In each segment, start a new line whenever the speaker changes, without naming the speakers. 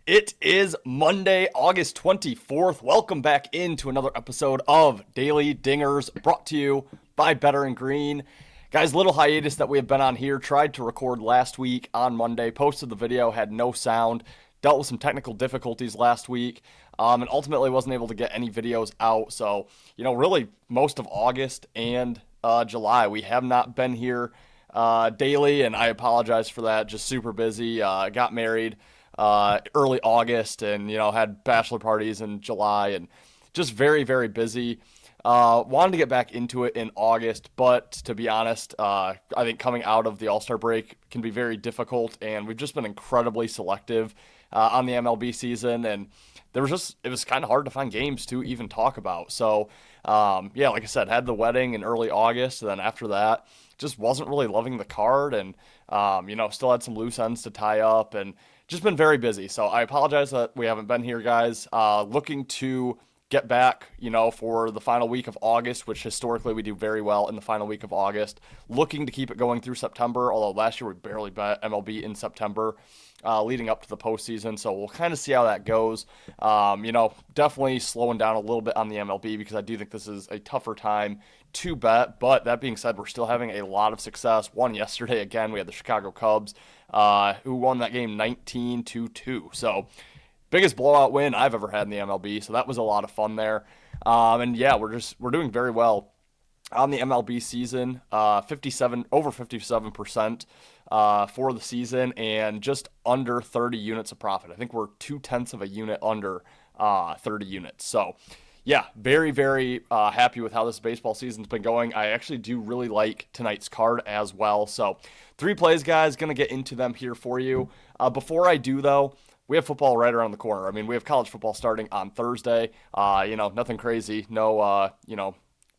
It is Monday, August 24th. Welcome back into another episode of Daily Dingers brought to you by Better and Green. Guys, little hiatus that we have been on here. Tried to record last week on Monday, posted the video, had no sound, dealt with some technical difficulties last week, and ultimately wasn't able to get any videos out. So, really most of August and July, we have not been here daily, and I apologize for that. Just super busy. Got married early August and, had bachelor parties in July and just very, very busy. Wanted to get back into it in August, but to be honest, I think coming out of the All-Star break can be very difficult, and we've just been incredibly selective on the MLB season, and it was kind of hard to find games to even talk about. So, like I said, had the wedding in early August, and then after that, just wasn't really loving the card, and, still had some loose ends to tie up, and just been very busy. So I apologize that we haven't been here, guys. Looking to get back, for the final week of August, which historically we do very well in the final week of August. Looking to keep it going through September, although last year we barely bet MLB in September, leading up to the postseason. So we'll kind of see how that goes. Definitely slowing down a little bit on the MLB because I do think this is a tougher time to bet. But that being said, we're still having a lot of success. One yesterday, again, we had the Chicago Cubs, who won that game 19-2. So biggest blowout win I've ever had in the MLB. So that was a lot of fun there. We're doing very well on the MLB season. Over 57% for the season, and just under 30 units of profit. I think we're 0.2 of a unit under 30 units. So yeah, very, very happy with how this baseball season's been going. I actually do really like tonight's card as well. So 3 plays, guys. Going to get into them here for you. Before I do, though, we have football right around the corner. I mean, we have college football starting on Thursday. Nothing crazy. No,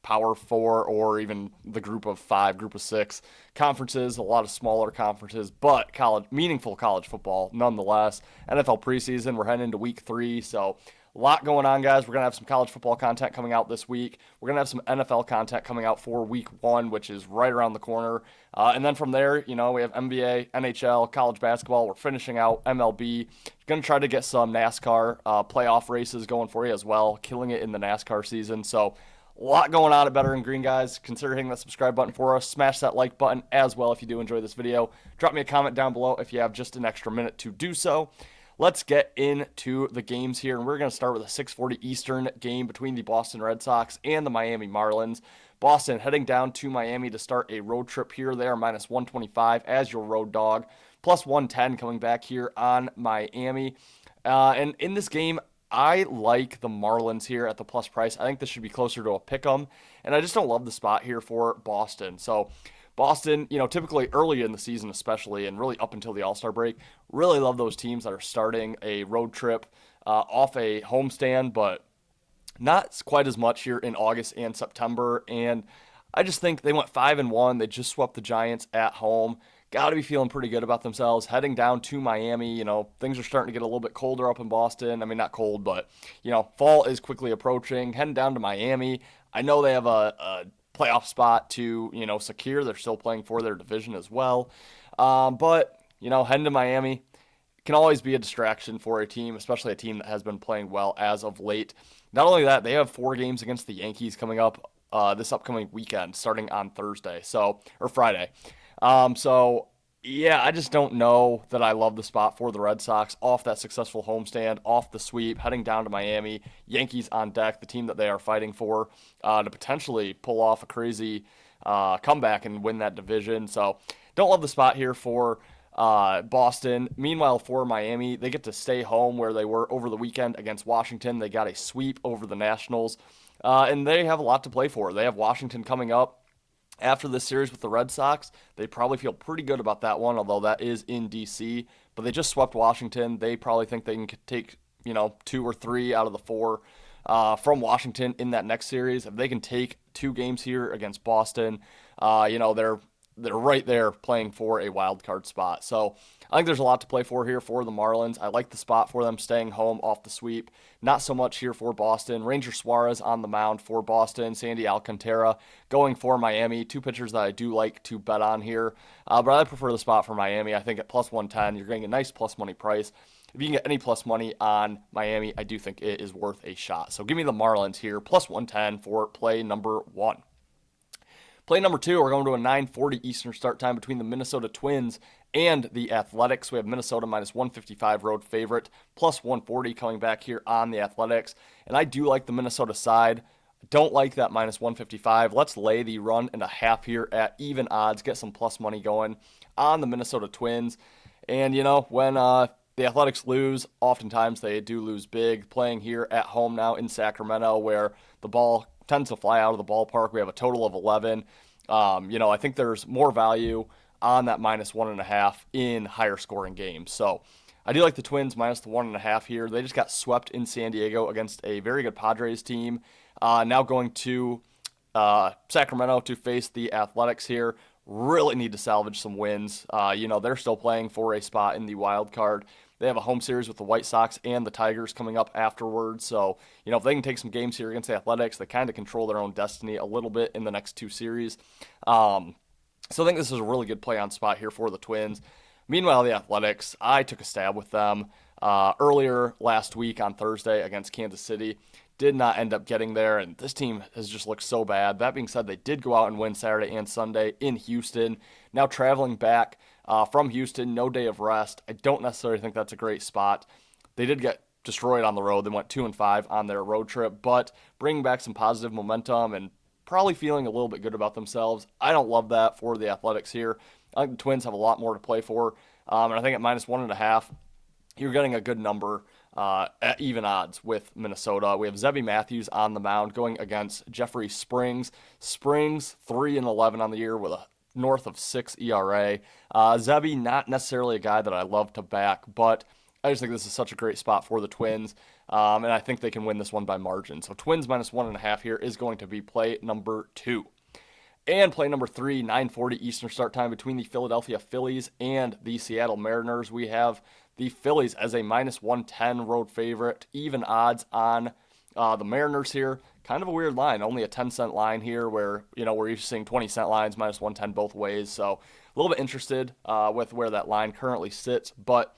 Power 4 or even the group of 5, group of 6 conferences, a lot of smaller conferences, but meaningful college football nonetheless. NFL preseason, we're heading into week 3, so a lot going on, guys. We're going to have some college football content coming out this week. We're going to have some NFL content coming out for week 1, which is right around the corner. And then from there, we have NBA, NHL, college basketball. We're finishing out MLB. Going to try to get some NASCAR playoff races going for you as well, killing it in the NASCAR season. So a lot going on at Better and Green, guys. Consider hitting that subscribe button for us. Smash that like button as well if you do enjoy this video. Drop me a comment down below if you have just an extra minute to do so. Let's get into the games here, and we're going to start with a 6:40 Eastern game between the Boston Red Sox and the Miami Marlins. Boston heading down to Miami to start a road trip here. They are minus 125 as your road dog, plus 110 coming back here on Miami. And in this game, I like the Marlins here at the plus price. I think this should be closer to a pick 'em, and I just don't love the spot here for Boston. So Boston, typically early in the season especially, and really up until the All-Star break, really love those teams that are starting a road trip off a homestand, but not quite as much here in August and September. And I just think they went 5-1. They just swept the Giants at home. Got to be feeling pretty good about themselves. Heading down to Miami, things are starting to get a little bit colder up in Boston. I mean, not cold, but, fall is quickly approaching. Heading down to Miami. I know they have a playoff spot to, secure. They're still playing for their division as well. But heading to Miami can always be a distraction for a team, especially a team that has been playing well as of late. Not only that, they have 4 games against the Yankees coming up this upcoming weekend, starting on Friday. I just don't know that I love the spot for the Red Sox off that successful homestand, off the sweep, heading down to Miami, Yankees on deck, the team that they are fighting for, to potentially pull off a crazy comeback and win that division. So don't love the spot here for Boston. Meanwhile, for Miami, they get to stay home where they were over the weekend against Washington. They got a sweep over the Nationals, and they have a lot to play for. They have Washington coming up after this series with the Red Sox. They probably feel pretty good about that one, although that is in D.C., but they just swept Washington. They probably think they can take, 2 or 3 out of the 4 from Washington in that next series. If they can take 2 games here against Boston, they're right there playing for a wild card spot. So I think there's a lot to play for here for the Marlins. I like the spot for them staying home off the sweep. Not so much here for Boston. Ranger Suarez on the mound for Boston. Sandy Alcantara going for Miami. 2 pitchers that I do like to bet on here. But I prefer the spot for Miami. I think at plus 110, you're getting a nice plus money price. if you can get any plus money on Miami, I do think it is worth a shot. So give me the Marlins here, plus 110 for play number 1. Play number 2, we're going to a 9:40 Eastern start time between the Minnesota Twins and the Athletics. We have Minnesota minus 155 road favorite, plus 140 coming back here on the Athletics. And I do like the Minnesota side. Don't like that minus 155. Let's lay the run and a half here at even odds, get some plus money going on the Minnesota Twins. And, when the Athletics lose, oftentimes they do lose big. Playing here at home now in Sacramento, where the ball tends to fly out of the ballpark. We have a total of 11. I think there's more value on that minus 1.5 in higher scoring games. So I do like the Twins minus the 1.5 here. They just got swept in San Diego against a very good Padres team. Now going to Sacramento to face the Athletics here. Really need to salvage some wins. They're still playing for a spot in the wild card. They have a home series with the White Sox and the Tigers coming up afterwards. So, if they can take some games here against the Athletics, they kind of control their own destiny a little bit in the next 2 series. So I think this is a really good play on spot here for the Twins. Meanwhile, the Athletics, I took a stab with them earlier last week on Thursday against Kansas City. Did not end up getting there, and this team has just looked so bad. That being said, they did go out and win Saturday and Sunday in Houston. Now traveling back from Houston, no day of rest. I don't necessarily think that's a great spot. They did get destroyed on the road. They went 2-5 on their road trip, but bringing back some positive momentum and probably feeling a little bit good about themselves. I don't love that for the Athletics here. I think the Twins have a lot more to play for, and I think at minus 1.5, you're getting a good number at even odds with Minnesota. We have Zebby Matthews on the mound going against Jeffrey Springs. Springs 3-11 on the year with a north of 6 ERA. Zebby, not necessarily a guy that I love to back, but I just think this is such a great spot for the Twins, and I think they can win this one by margin. So Twins minus 1.5 here is going to be play number 2. And play number 3, 9:40 Eastern start time between the Philadelphia Phillies and the Seattle Mariners. We have the Phillies as a minus 110 road favorite, even odds on the Mariners here. Kind of a weird line, only a 10-cent line here where, we're used to seeing 20-cent lines, minus 110 both ways. So a little bit interested with where that line currently sits, but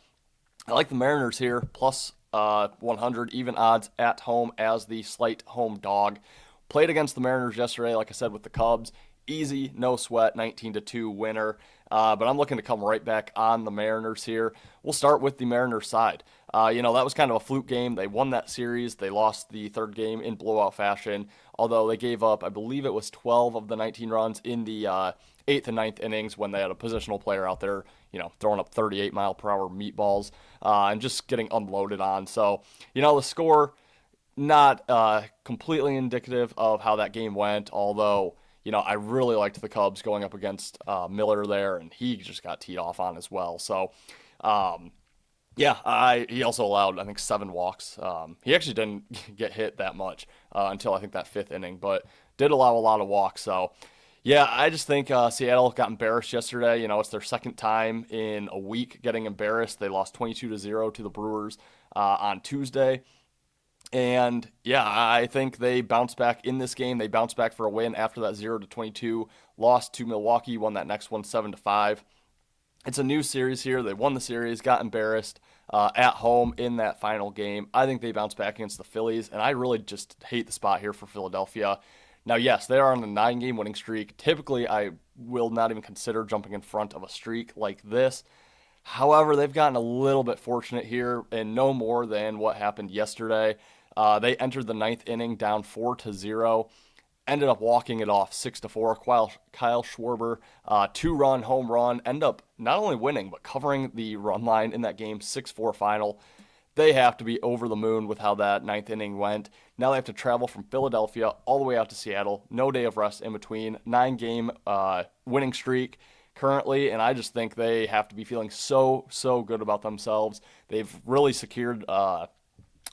I like the Mariners here, plus 100 even odds at home as the slight home dog. Played against the Mariners yesterday, like I said, with the Cubs. Easy, no sweat, 19-2 winner. But I'm looking to come right back on the Mariners here. We'll start with the Mariners side. That was kind of a fluke game. They won that series. They lost the third game in blowout fashion, although they gave up, I believe it was 12 of the 19 runs in the 8th and 9th innings when they had a positional player out there, throwing up 38-mile-per-hour meatballs and just getting unloaded on. So, the score, not completely indicative of how that game went, although I really liked the Cubs going up against Miller there, and he just got teed off on as well. So, he also allowed, I think, 7 walks. He actually didn't get hit that much until I think that 5th inning, but did allow a lot of walks. So, yeah, I just think Seattle got embarrassed yesterday. It's their second time in a week getting embarrassed. They lost 22-0 to the Brewers on Tuesday. And yeah, I think they bounced back in this game. They bounced back for a win after that 0-22 loss to Milwaukee, won that next one 7-5. It's a new series here. They won the series, got embarrassed at home in that final game. I think they bounced back against the Phillies, and I really just hate the spot here for Philadelphia. Now, yes, they are on a 9-game winning streak. Typically, I will not even consider jumping in front of a streak like this. However, they've gotten a little bit fortunate here, and no more than what happened yesterday. They entered the 9th inning down 4-0, ended up walking it off 6-4. Kyle Schwarber, 2-run home run, end up not only winning but covering the run line in that game, 6-4 final. They have to be over the moon with how that 9th inning went. Now they have to travel from Philadelphia all the way out to Seattle. No day of rest in between. 9-game winning streak currently, and I just think they have to be feeling so good about themselves. They've really secured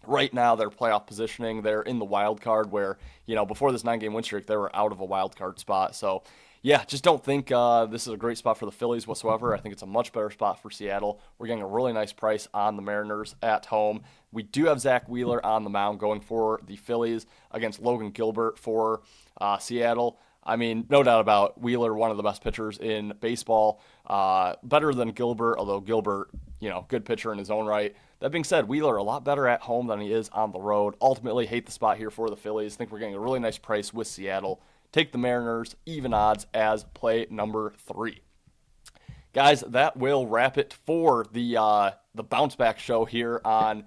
right now their playoff positioning. They're in the wild card where, before this 9-game win streak, they were out of a wild card spot. So, yeah, just don't think this is a great spot for the Phillies whatsoever. I think it's a much better spot for Seattle. We're getting a really nice price on the Mariners at home. We do have Zach Wheeler on the mound going for the Phillies against Logan Gilbert for Seattle. I mean, no doubt about Wheeler, one of the best pitchers in baseball. Better than Gilbert, although Gilbert, good pitcher in his own right. That being said, Wheeler a lot better at home than he is on the road. Ultimately, hate the spot here for the Phillies. Think we're getting a really nice price with Seattle. Take the Mariners, even odds as play number 3. Guys, that will wrap it for the bounce back show here on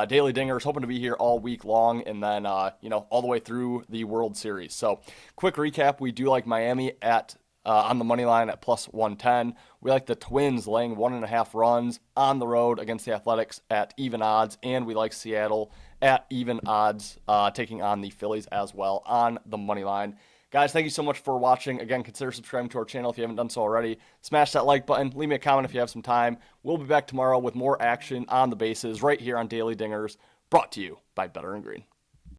Daily Dingers. Hoping to be here all week long, and then all the way through the World Series. So, quick recap: we do like Miami at on the money line at plus 110. We like the Twins laying 1.5 runs on the road against the Athletics at even odds, and we like Seattle at even odds, taking on the Phillies as well on the money line. Guys, thank you so much for watching. Again, consider subscribing to our channel if you haven't done so already. Smash that like button. Leave me a comment if you have some time. We'll be back tomorrow with more action on the bases right here on Daily Dingers, brought to you by Better and Green.